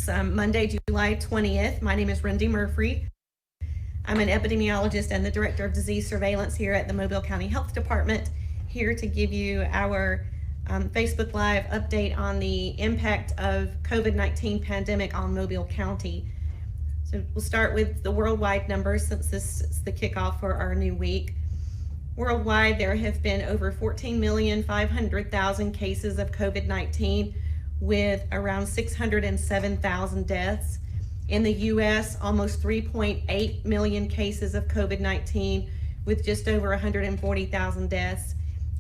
Monday, July 20th. My name is Rendy Murphy. I'm an epidemiologist and the Director of Disease Surveillance here at the Mobile County Health Department, here to give you our Facebook Live update on the impact of COVID-19 pandemic on Mobile County. So we'll start with the worldwide numbers since this is the kickoff for our new week. Worldwide, there have been over 14,500,000 cases of COVID-19 with around 607,000 deaths. In the US, almost 3.8 million cases of COVID-19 with just over 140,000 deaths.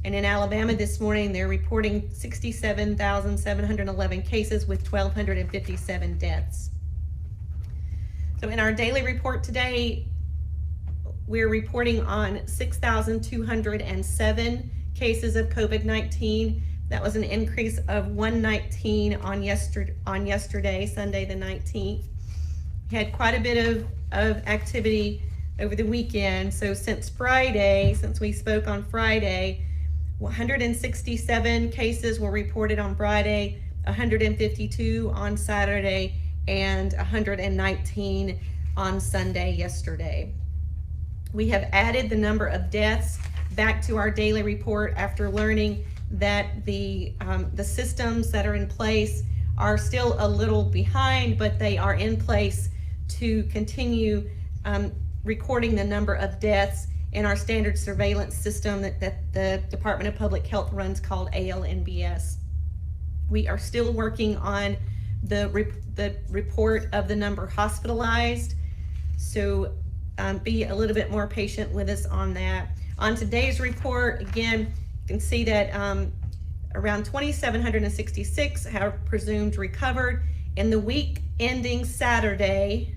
And in Alabama this morning, they're reporting 67,711 cases with 1,257 deaths. So in our daily report today, we're reporting on 6,207 cases of COVID-19. That was an increase of 119 on yesterday, Sunday the 19th. We had quite a bit of activity over the weekend. So since we spoke on Friday, 167 cases were reported on Friday, 152 on Saturday, and 119 on Sunday yesterday. We have added the number of deaths back to our daily report after learning that the systems that are in place are still a little behind, but they are in place to continue recording the number of deaths in our standard surveillance system that the Department of Public Health runs called ALNBS. We are still working on the report of the number hospitalized, so be a little bit more patient with us on that. On today's report, again, you can see that around 2,766 have presumed recovered. In the week ending Saturday,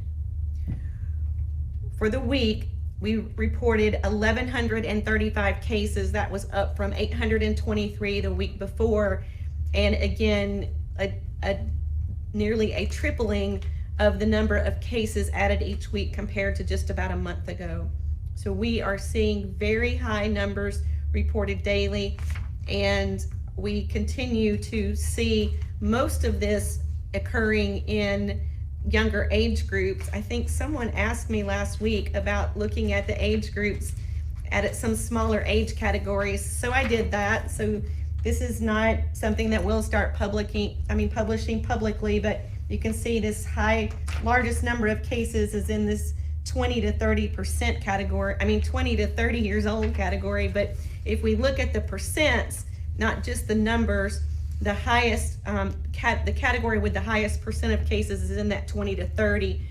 for the week, we reported 1,135 cases. That was up from 823 the week before. And again, nearly a tripling of the number of cases added each week compared to just about a month ago. So we are seeing very high numbers reported daily, and we continue to see most of this occurring in younger age groups. I think someone asked me last week about looking at the age groups at some smaller age categories. So I did that. So this is not something that we'll start publishing publicly, but you can see this largest number of cases is in this 20 to 30% category, 20 to 30 years old category. But if we look at the percents, not just the numbers, the highest, the category with the highest percent of cases is in that 20 to 30,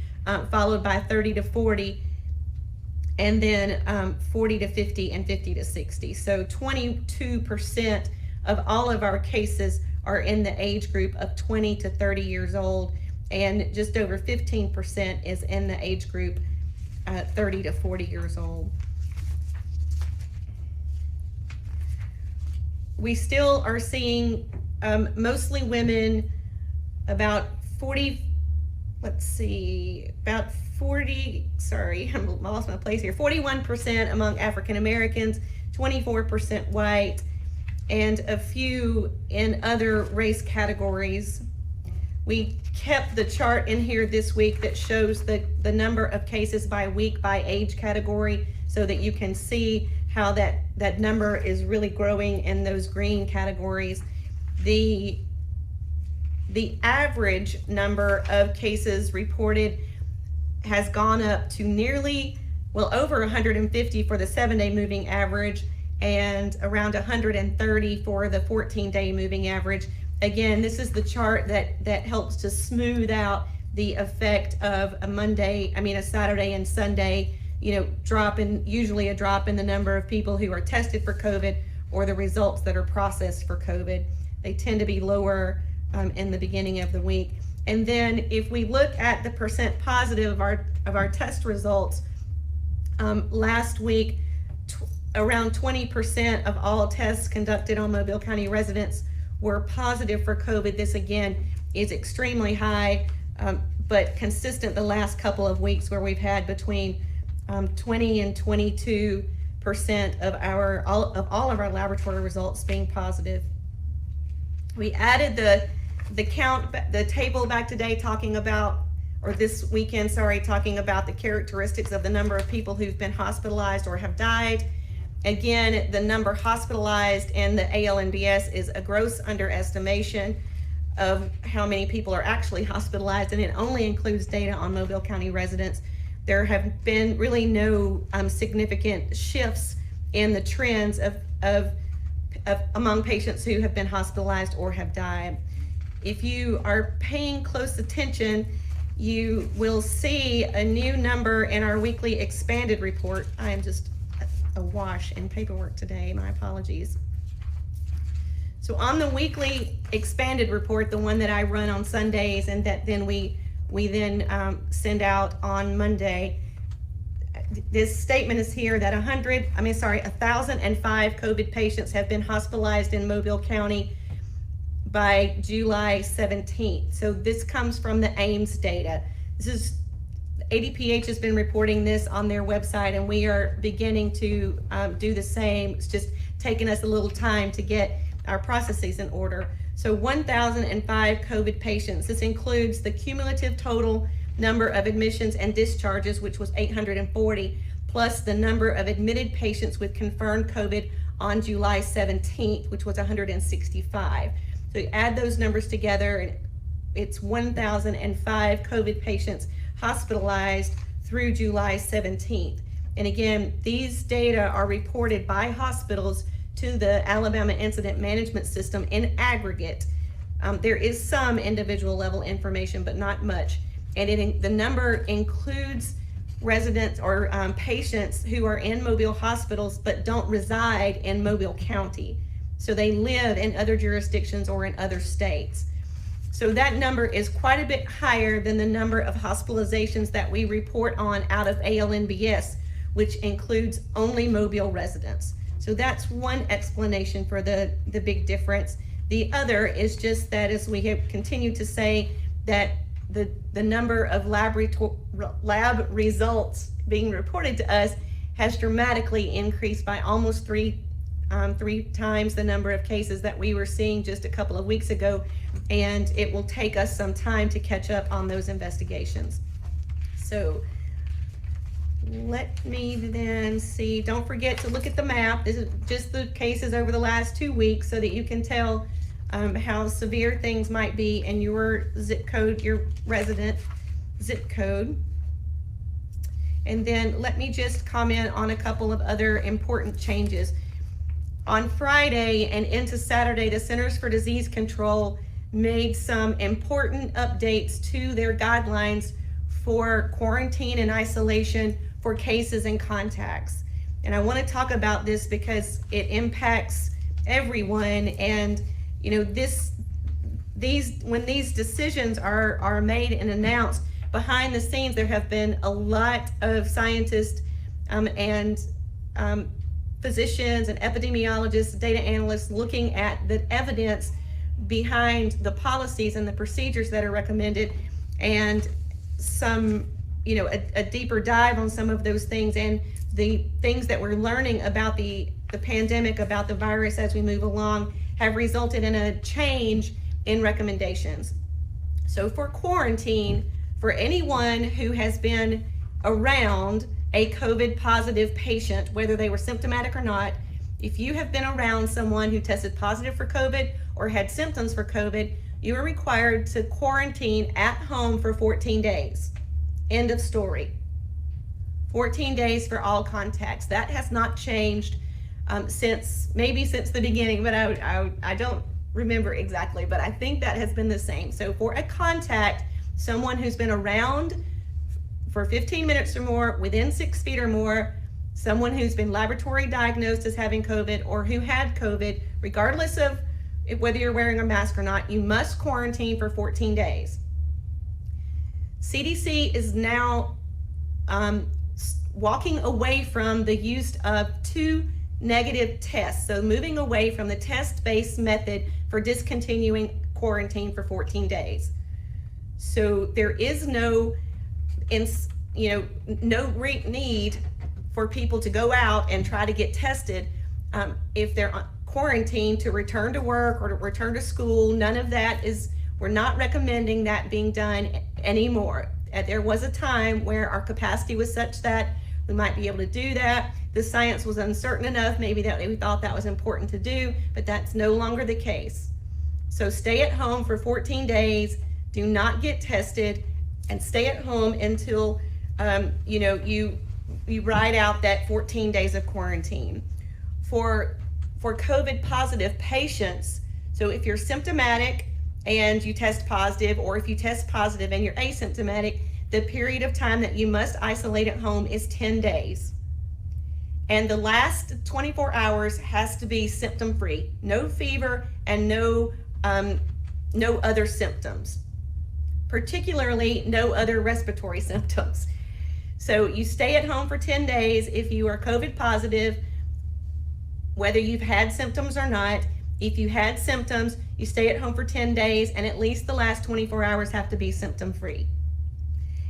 followed by 30 to 40, and then 40 to 50 and 50 to 60. So 22% of all of our cases are in the age group of 20 to 30 years old, and just over 15% is in the age group 30 to 40 years old. We still are seeing mostly women, about 40, sorry, I lost my place here, 41% among African Americans, 24% white, and a few in other race categories. We kept the chart in here this week that shows the number of cases by week by age category, so that you can see how that number is really growing in those green categories. The average number of cases reported has gone up to over 150 for the 7-day moving average, and around 130 for the 14-day moving average. Again, this is the chart that helps to smooth out the effect of a Saturday and Sunday, usually a drop in the number of people who are tested for COVID or the results that are processed for COVID. They tend to be lower in the beginning of the week. And then if we look at the percent positive of our test results, last week, around 20% of all tests conducted on Mobile County residents were positive for COVID. This again is extremely high, but consistent the last couple of weeks, where we've had between 20 and 22% of all of our laboratory results being positive. We added the table back today talking about, or this weekend, sorry, talking about the characteristics of the number of people who've been hospitalized or have died. Again, the number hospitalized in the ALNBS is a gross underestimation of how many people are actually hospitalized, and it only includes data on Mobile County residents. There have been really no significant shifts in the trends of among patients who have been hospitalized or have died. If you are paying close attention, you will see a new number in our weekly expanded report. I am just awash in paperwork today, my apologies. So on the weekly expanded report, the one that I run on Sundays and that then we send out on Monday, this statement is here that 1,005 COVID patients have been hospitalized in Mobile County by July 17th. So this comes from the Ames data. This is, ADPH has been reporting this on their website, and we are beginning to do the same. It's just taken us a little time to get our processes in order. So 1,005 COVID patients. This includes the cumulative total number of admissions and discharges, which was 840, plus the number of admitted patients with confirmed COVID on July 17th, which was 165. So you add those numbers together, and it's 1,005 COVID patients hospitalized through July 17th. And again, these data are reported by hospitals to the Alabama Incident Management System in aggregate. There is some individual level information, but not much. And the number includes residents or patients who are in Mobile hospitals but don't reside in Mobile County. So they live in other jurisdictions or in other states. So that number is quite a bit higher than the number of hospitalizations that we report on out of ALNBS, which includes only Mobile residents. So that's one explanation for the big difference. The other is just that, as we have continued to say, that the number of lab results being reported to us has dramatically increased by almost three times the number of cases that we were seeing just a couple of weeks ago, and it will take us some time to catch up on those investigations. So let me then see, don't forget to look at the map. This is just the cases over the last 2 weeks so that you can tell how severe things might be in your zip code, your resident zip code. And then let me just comment on a couple of other important changes. On Friday and into Saturday, the Centers for Disease Control made some important updates to their guidelines for quarantine and isolation for cases and contacts. And I want to talk about this because it impacts everyone. And you know, when these decisions are made and announced, behind the scenes there have been a lot of scientists and physicians and epidemiologists, data analysts looking at the evidence behind the policies and the procedures that are recommended, and some, you know, a deeper dive on some of those things and the things that we're learning about the pandemic, about the virus as we move along, have resulted in a change in recommendations. So for quarantine, for anyone who has been around a COVID positive patient, whether they were symptomatic or not, if you have been around someone who tested positive for COVID or had symptoms for COVID, you are required to quarantine at home for 14 days. End of story. 14 days for all contacts. That has not changed since the beginning, but I don't remember exactly, but I think that has been the same. So for a contact, someone who's been around for 15 minutes or more, within 6 feet or more, someone who's been laboratory diagnosed as having COVID or who had COVID, regardless of whether you're wearing a mask or not, you must quarantine for 14 days. CDC is now walking away from the use of 2 negative tests. So moving away from the test-based method for discontinuing quarantine for 14 days. So there is no need for people to go out and try to get tested if they're quarantined to return to work or to return to school. None of that is We're not recommending that being done anymore. There was a time where our capacity was such that we might be able to do that. The science was uncertain enough, maybe that we thought that was important to do, but that's no longer the case. So stay at home for 14 days, do not get tested, and stay at home until you ride out that 14 days of quarantine. For COVID positive patients, so if you're symptomatic and you test positive, or if you test positive and you're asymptomatic, the period of time that you must isolate at home is 10 days. And the last 24 hours has to be symptom-free, no fever and no other symptoms, particularly no other respiratory symptoms. So you stay at home for 10 days if you are COVID positive, whether you've had symptoms or not. If you had symptoms, you stay at home for 10 days, and at least the last 24 hours have to be symptom-free.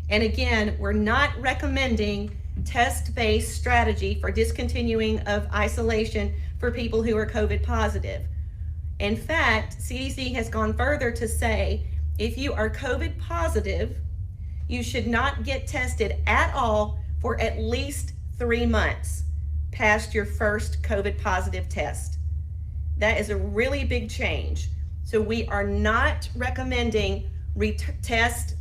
And again, we're not recommending test-based strategy for discontinuing of isolation for people who are COVID positive. In fact, CDC has gone further to say, if you are COVID positive, you should not get tested at all for at least 3 months past your first COVID positive test. That is a really big change. So we are not recommending test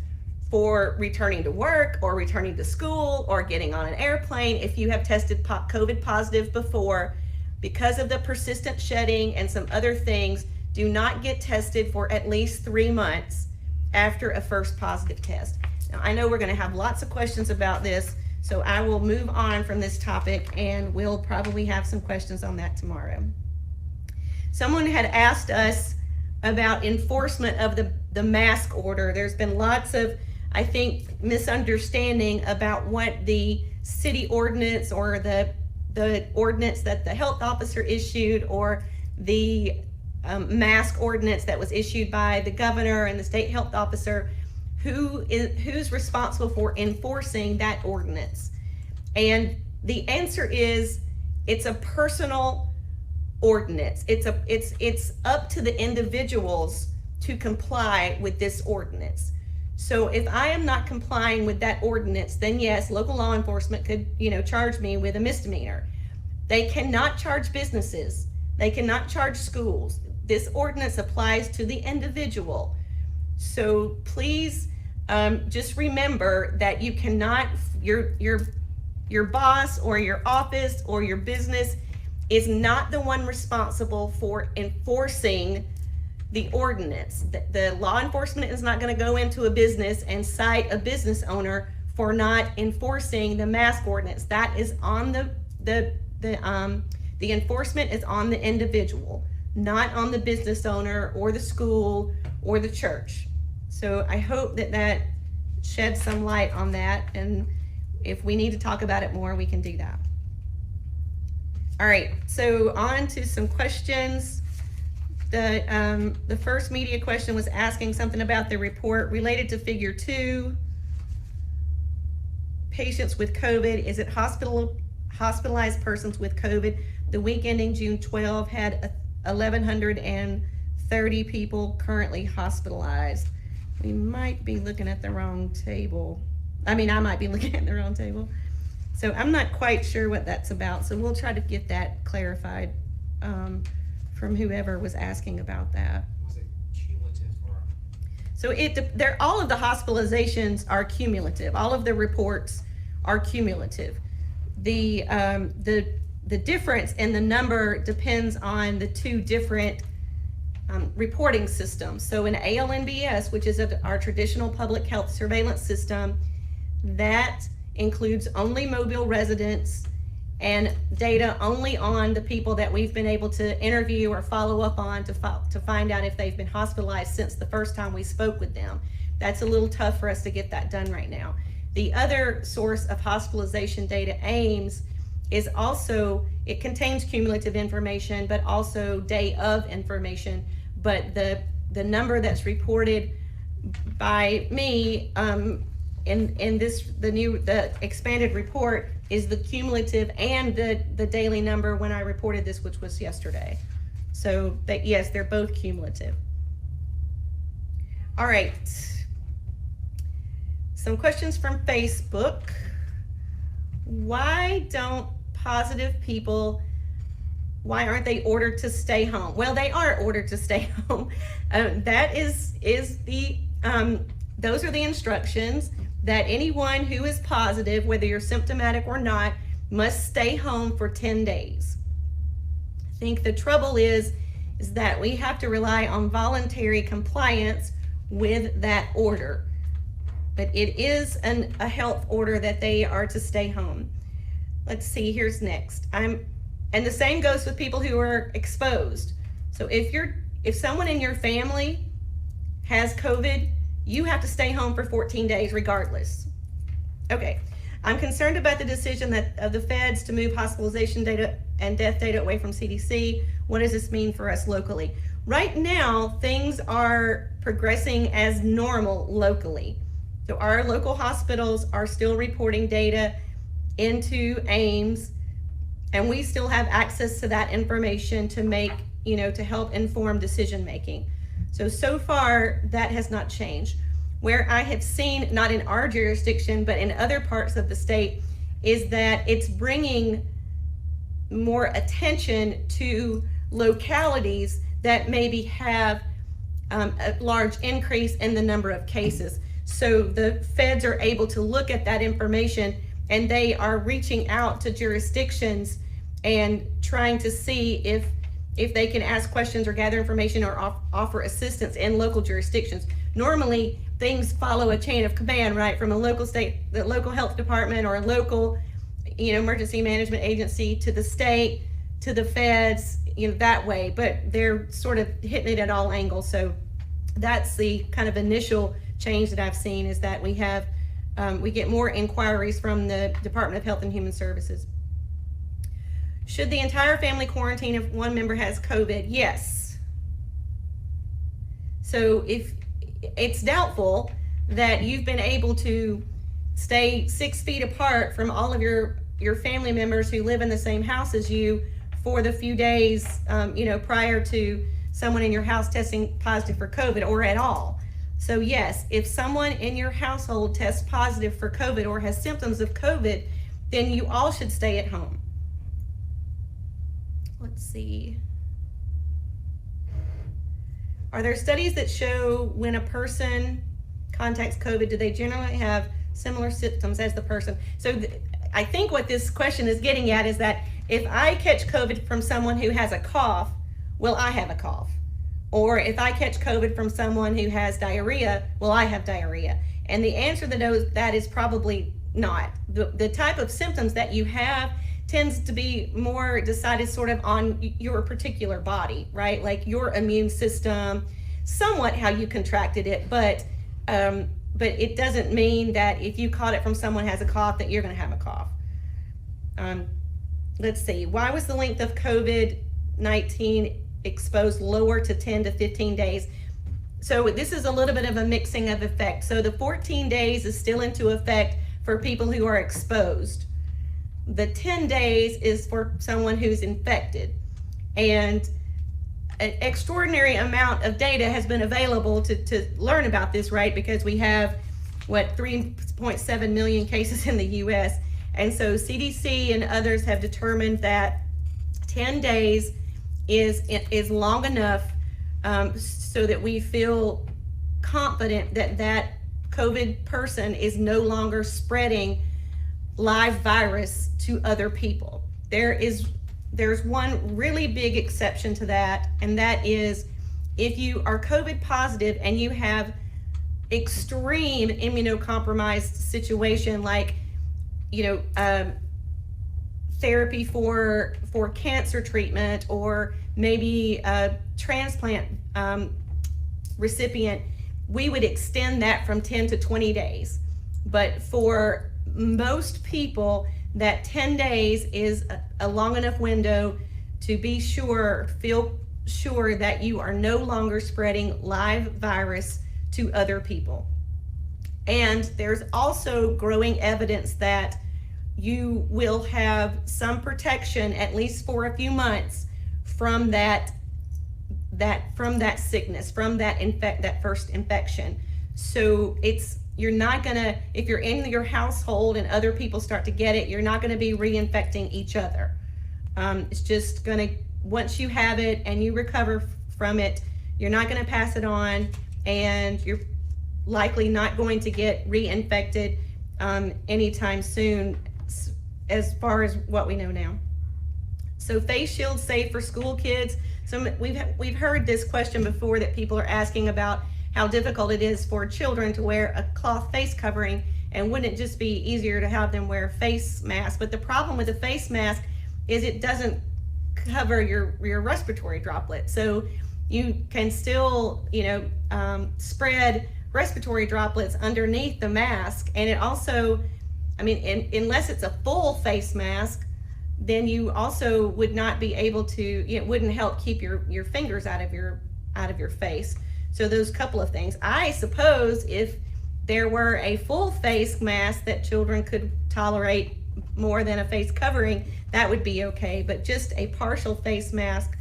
for returning to work or returning to school or getting on an airplane if you have tested COVID positive before. Because of the persistent shedding and some other things, do not get tested for at least 3 months after a first positive test. Now, I know we're going to have lots of questions about this, so I will move on from this topic, and we'll probably have some questions on that tomorrow. Someone had asked us about enforcement of the mask order. There's been lots of, I think, misunderstanding about what the city ordinance or the ordinance that the health officer issued, or the mask ordinance that was issued by the governor and the state health officer, who's responsible for enforcing that ordinance. And the answer is, it's a personal ordinance. It's up to the individuals to comply with this ordinance. So if I am not complying with that ordinance, then yes, local law enforcement could, charge me with a misdemeanor. They cannot charge businesses. They cannot charge schools. This ordinance applies to the individual. So please just remember that you cannot, your boss or your office or your business is not the one responsible for enforcing the ordinance. The law enforcement is not going to go into a business and cite a business owner for not enforcing the mask ordinance. That is on the enforcement is on the individual, not on the business owner or the school or the church. So I hope that sheds some light on that, and if we need to talk about it more, we can do that. All right, so on to some questions. The first media question was asking something about the report related to figure 2. Patients with COVID, is it hospitalized persons with COVID? The week ending June 12 had 1,130 people currently hospitalized. We might be looking at the wrong table. I might be looking at the wrong table. So I'm not quite sure what that's about. So we'll try to get that clarified from whoever was asking about that. Was it cumulative or? So all of the hospitalizations are cumulative. All of the reports are cumulative. The difference in the number depends on the 2 different reporting systems. So in ALNBS, which is our traditional public health surveillance system, that includes only mobile residents and data only on the people that we've been able to interview or follow up on to find out if they've been hospitalized since the first time we spoke with them. That's a little tough for us to get that done right now. The other source of hospitalization data, AIMS, is also, it contains cumulative information, but also day of information. But the number that's reported by me in the expanded report is the cumulative and the daily number when I reported this, which was yesterday. So that, yes, they're both cumulative. All right. Some questions from Facebook. Why aren't they ordered to stay home? Well, they are ordered to stay home. Those are the instructions that anyone who is positive, whether you're symptomatic or not, must stay home for 10 days. I think the trouble is that we have to rely on voluntary compliance with that order. But it is a health order that they are to stay home. Let's see, here's next. And the same goes with people who are exposed. So if someone in your family has COVID, you have to stay home for 14 days regardless. Okay, I'm concerned about the decision of the feds to move hospitalization data and death data away from CDC. What does this mean for us locally? Right now, things are progressing as normal locally. So our local hospitals are still reporting data into AIMS, and we still have access to that information to make, to help inform decision making. So far, that has not changed. Where I have seen, not in our jurisdiction, but in other parts of the state, is that it's bringing more attention to localities that maybe have a large increase in the number of cases. So the feds are able to look at that information, and they are reaching out to jurisdictions and trying to see if they can ask questions or gather information or offer assistance in local jurisdictions. Normally, things follow a chain of command, right, from a local the local health department or a local, emergency management agency to the state, to the feds, that way. But they're sort of hitting it at all angles. So that's the kind of initial change that I've seen, is that we get more inquiries from the Department of Health and Human Services. Should the entire family quarantine if one member has COVID? Yes. So if it's doubtful that you've been able to stay 6 feet apart from all of your family members who live in the same house as you for the few days, prior to someone in your house testing positive for COVID, or at all. So yes, if someone in your household tests positive for COVID or has symptoms of COVID, then you all should stay at home. Let's see. Are there studies that show when a person contacts COVID, do they generally have similar symptoms as the person? So I think what this question is getting at is that if I catch COVID from someone who has a cough, will I have a cough? Or if I catch COVID from someone who has diarrhea, will I have diarrhea? And the answer to that is probably not. The type of symptoms that you have tends to be more decided sort of on your particular body, right? Like your immune system, somewhat how you contracted it, but it doesn't mean that if you caught it from someone who has a cough that you're gonna have a cough. Let's see, why was the length of COVID-19 exposed lower to 10 to 15 days? So this is a little bit of a mixing of effect. So the 14 days is still into effect for people who are exposed. The 10 days is for someone who's infected. And an extraordinary amount of data has been available to learn about this, right? Because we have, 3.7 million cases in the US. And so CDC and others have determined that 10 days is long enough so that we feel confident that COVID person is no longer spreading live virus to other people. There's one really big exception to that, and that is if you are COVID positive and you have extreme immunocompromised situation, like therapy for cancer treatment, or maybe a transplant recipient, we would extend that from 10 to 20 days. But for most people, that 10 days is a long enough window to feel sure that you are no longer spreading live virus to other people. And there's also growing evidence that you will have some protection, at least for a few months, from that from that sickness, from that first infection. So you're not gonna, if you're in your household and other people start to get it, you're not gonna be reinfecting each other. It's just gonna, once you have it and you recover from it, you're not gonna pass it on, and you're likely not going to get reinfected anytime soon, as far as what we know now. So face shields safe for school kids. So we've heard this question before, that people are asking about how difficult it is for children to wear a cloth face covering, and wouldn't it just be easier to have them wear a face mask? But the problem with a face mask is it doesn't cover your respiratory droplets. So you can still, spread respiratory droplets underneath the mask. And it also, unless it's a full face mask, then you also would not be able to, it wouldn't help keep your fingers out of your face. So those couple of things. I suppose if there were a full face mask that children could tolerate more than a face covering, that would be okay. But just a partial face mask,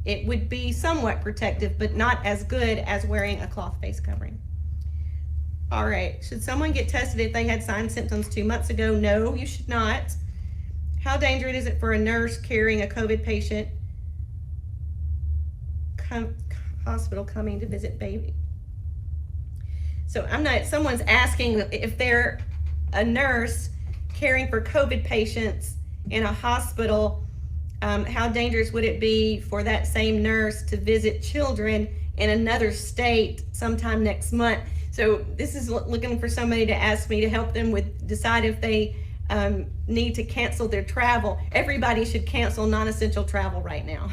it would be somewhat protective, but not as good as wearing a cloth face covering. All right, should someone get tested if they had signs and symptoms 2 months ago? No, you should not. How dangerous is it for a nurse carrying a COVID patient hospital coming to visit baby? So someone's asking if they're a nurse caring for COVID patients in a hospital, how dangerous would it be for that same nurse to visit children in another state sometime next month? So this is looking for somebody to ask me to help them decide if they need to cancel their travel. Everybody should cancel non-essential travel right now.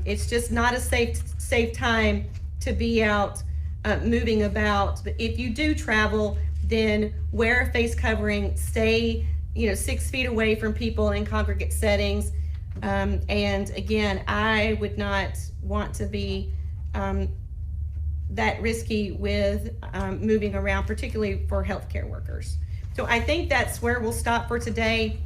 It's just not a safe time to be out moving about. But if you do travel, then wear a face covering, stay 6 feet away from people in congregate settings. And again, I would not want to be that risky with moving around, particularly for healthcare workers. So I think that's where we'll stop for today,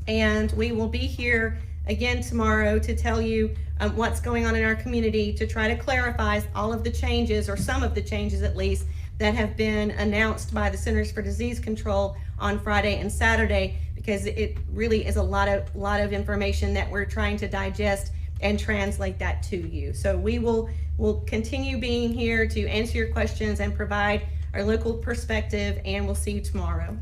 and we will be here again tomorrow to tell you what's going on in our community, to try to clarify all of the changes, or some of the changes at least, that have been announced by the Centers for Disease Control on Friday and Saturday, because it really is a lot of information that we're trying to digest and translate that to you. So we'll continue being here to answer your questions and provide our local perspective, and we'll see you tomorrow.